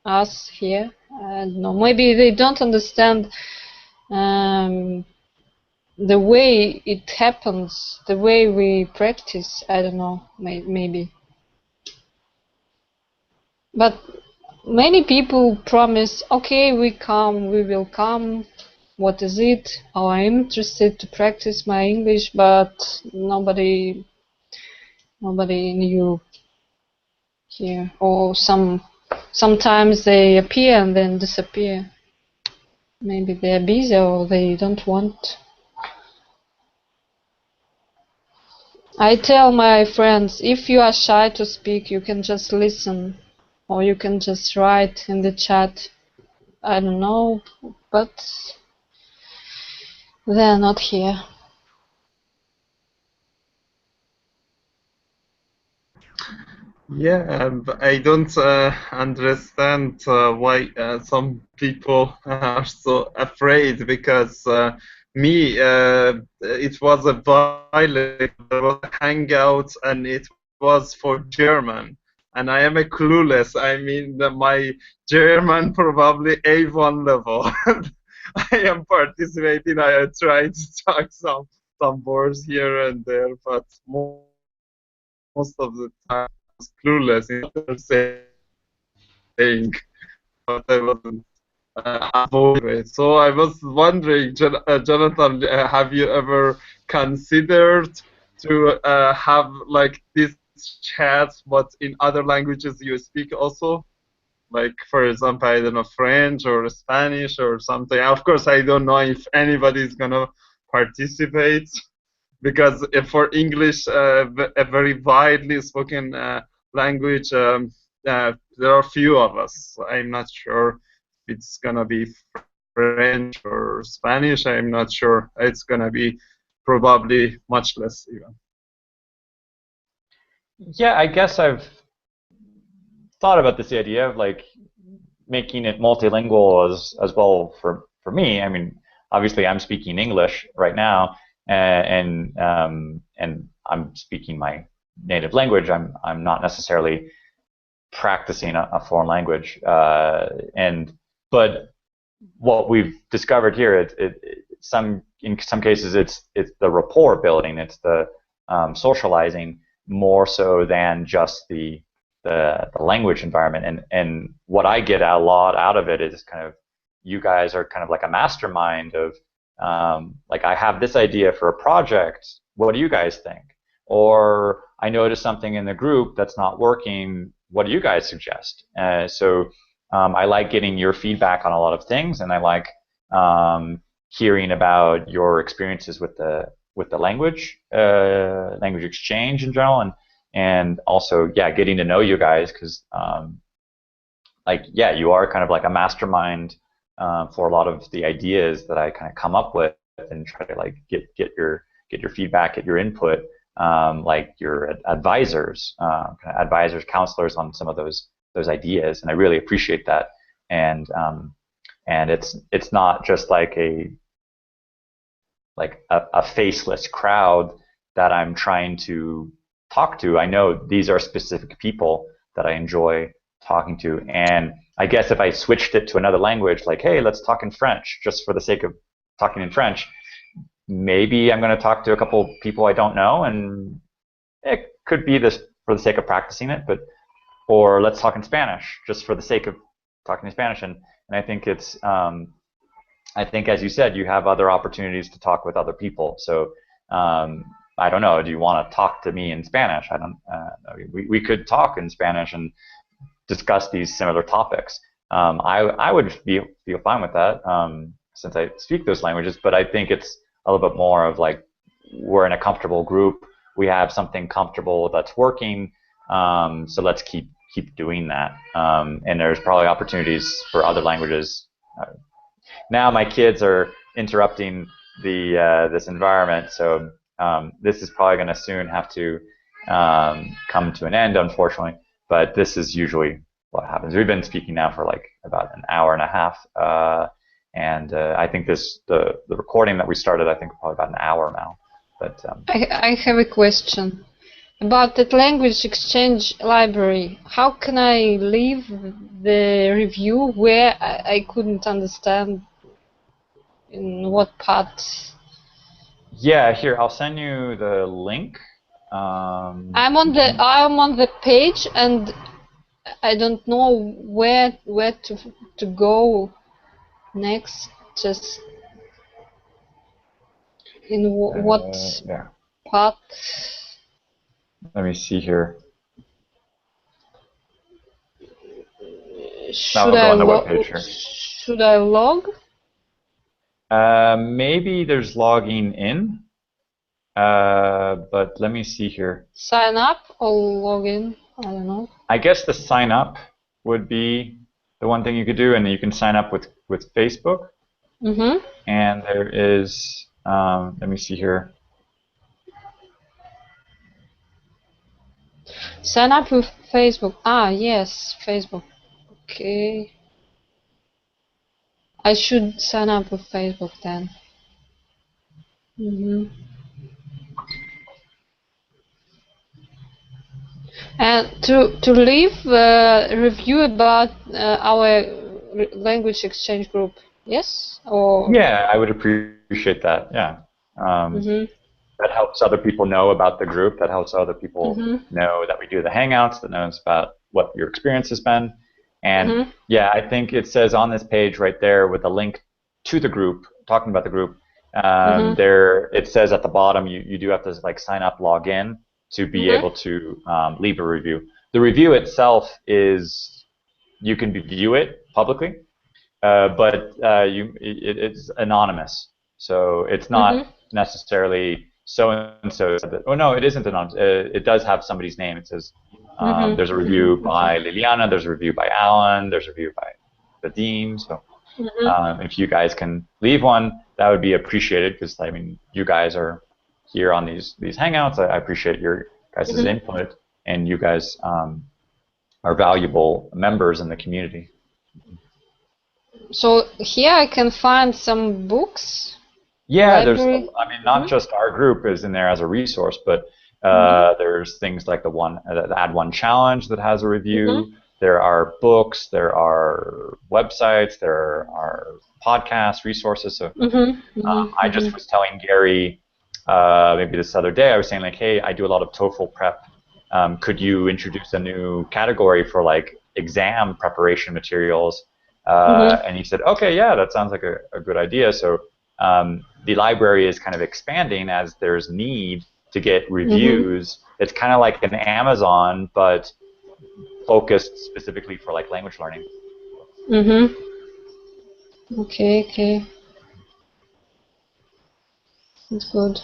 us here. I don't know. Maybe they don't understand the way it happens, the way we practice. I don't know, maybe. But many people promise, okay, we will come. What is it? Oh, I'm interested to practice my English, but nobody knew here. Or sometimes they appear and then disappear. Maybe they're busy or they don't want I tell my friends, if you are shy to speak, you can just listen, or you can just write in the chat. I don't know, but they're not here. Yeah, I don't understand why some people are so afraid, because me, it was a violent, there was a hangout and it was for German. And I am a clueless. I mean, my German probably A1 level. I am participating. I try to talk some words here and there, but most of the time clueless in what they're saying, but I wasn't avoiding it. So I was wondering, Jonathan, have you ever considered to have like this chat, but in other languages you speak also? Like, for example, I don't know, French or Spanish or something. Of course, I don't know if anybody is gonna participate, because for English, a very widely spoken language, there are few of us. I'm not sure if it's gonna be French or Spanish. I'm not sure. It's gonna be probably much less even. Yeah, I guess I've thought about this idea of like making it multilingual as well for me. I mean, obviously I'm speaking English right now, and I'm speaking my native language. I'm not necessarily practicing a foreign language, but what we've discovered here, in some cases it's the rapport building, it's the socializing more so than just the language environment. And what I get a lot out of it is kind of, you guys are kind of like a mastermind of like, I have this idea for a project. What do you guys think? Or I noticed something in the group that's not working. What do you guys suggest? So I like getting your feedback on a lot of things, and I like hearing about your experiences with the language exchange in general, and also, yeah, getting to know you guys, because like, yeah, you are kind of like a mastermind for a lot of the ideas that I kind of come up with, and try to like get your feedback, get your input, like your advisors, kind of advisors, counselors on some of those ideas, and I really appreciate that. And it's not just like a faceless crowd that I'm trying to talk to. I know these are specific people that I enjoy talking to, and I guess if I switched it to another language, like, hey, let's talk in French, just for the sake of talking in French, maybe I'm going to talk to a couple people I don't know, and it could be this for the sake of practicing it, or let's talk in Spanish, just for the sake of talking in Spanish. And I think I think, as you said, you have other opportunities to talk with other people. So I don't know. Do you want to talk to me in Spanish? I don't. We could talk in Spanish and discuss these similar topics. I would feel fine with that, since I speak those languages. But I think it's a little bit more of like, we're in a comfortable group. We have something comfortable that's working. So let's keep doing that. And there's probably opportunities for other languages. Now my kids are interrupting this environment, so this is probably going to soon have to come to an end, unfortunately. But this is usually what happens. We've been speaking now for like about an hour and a half, and I think the recording that we started, I think, probably about an hour now. But I have a question about that language exchange library. How can I leave the review where I couldn't understand in what part? yeah, here, I'll send you the link. I'm on the page, and I don't know where to go next. Just in what yeah. part? Let me see here. Should I'll go I on the webpage here. Should I log? Maybe there's logging in. But let me see here. Sign up or log in? I don't know. I guess the sign up would be the one thing you could do, and you can sign up with Facebook. Mm-hmm. And there is, let me see here. Sign up with Facebook. Ah, yes, Facebook. Okay. I should sign up with Facebook then. Mm-hmm. And to leave a review about our language exchange group, yes? Or Yeah, I would appreciate that. Yeah. mm-hmm. That helps other people know about the group. That helps other people Mm-hmm. know that we do the Hangouts, that knows about what your experience has been. And Mm-hmm. yeah, I think it says on this page right there with a link to the group, talking about the group, Mm-hmm. there it says at the bottom you do have to like sign up, log in to be Mm-hmm. able to leave a review. The review itself is, you can view it publicly, but it's anonymous, so it's Mm-hmm. not necessarily so and so. Oh no, it isn't anonymous. It does have somebody's name. It says Mm-hmm. there's a review by Liliana, there's a review by Alan, there's a review by Vadim. So Mm-hmm. if you guys can leave one, that would be appreciated, because I mean you guys are here on these Hangouts. I appreciate your guys' Mm-hmm. input, and you guys are valuable members in the community. So here I can find some books, Yeah, library. I mean, not just our group is in there as a resource, but Mm-hmm. there's things like the Add One Challenge that has a Mm-hmm. review. There are books, there are websites, there are podcast resources. So Mm-hmm. Mm-hmm. I just was telling Gary maybe this other day, I was saying like, hey, I do a lot of TOEFL prep. Could you introduce a new category for like exam preparation materials? Mm-hmm. And he said, okay, yeah, that sounds like a good idea. So the library is kind of expanding as there's need to get Mm-hmm. reviews. It's kind of like an Amazon, but focused specifically for like language learning. Mm-hmm. Okay, okay. That's good.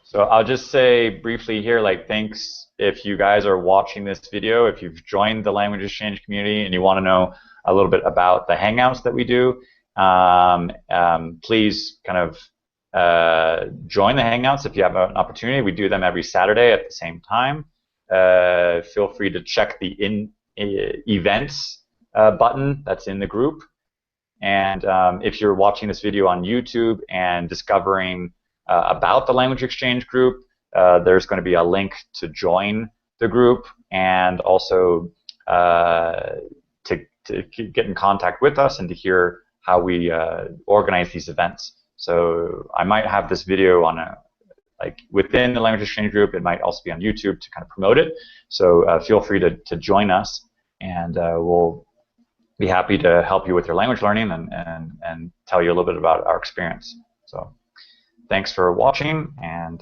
So I'll just say briefly here, like, thanks if you guys are watching this video, if you've joined the language exchange community and you want to know a little bit about the Hangouts that we do, please kind of join the Hangouts if you have an opportunity. We do them every Saturday at the same time. Feel free to check the events button that's in the group. And if you're watching this video on YouTube and discovering about the language exchange group, there's going to be a link to join the group, and also to get in contact with us and to hear how we organize these events. So I might have this video on like within the language exchange group. It might also be on YouTube to kind of promote it. So feel free to join us, and we'll be happy to help you with your language learning and tell you a little bit about our experience. So thanks for watching, and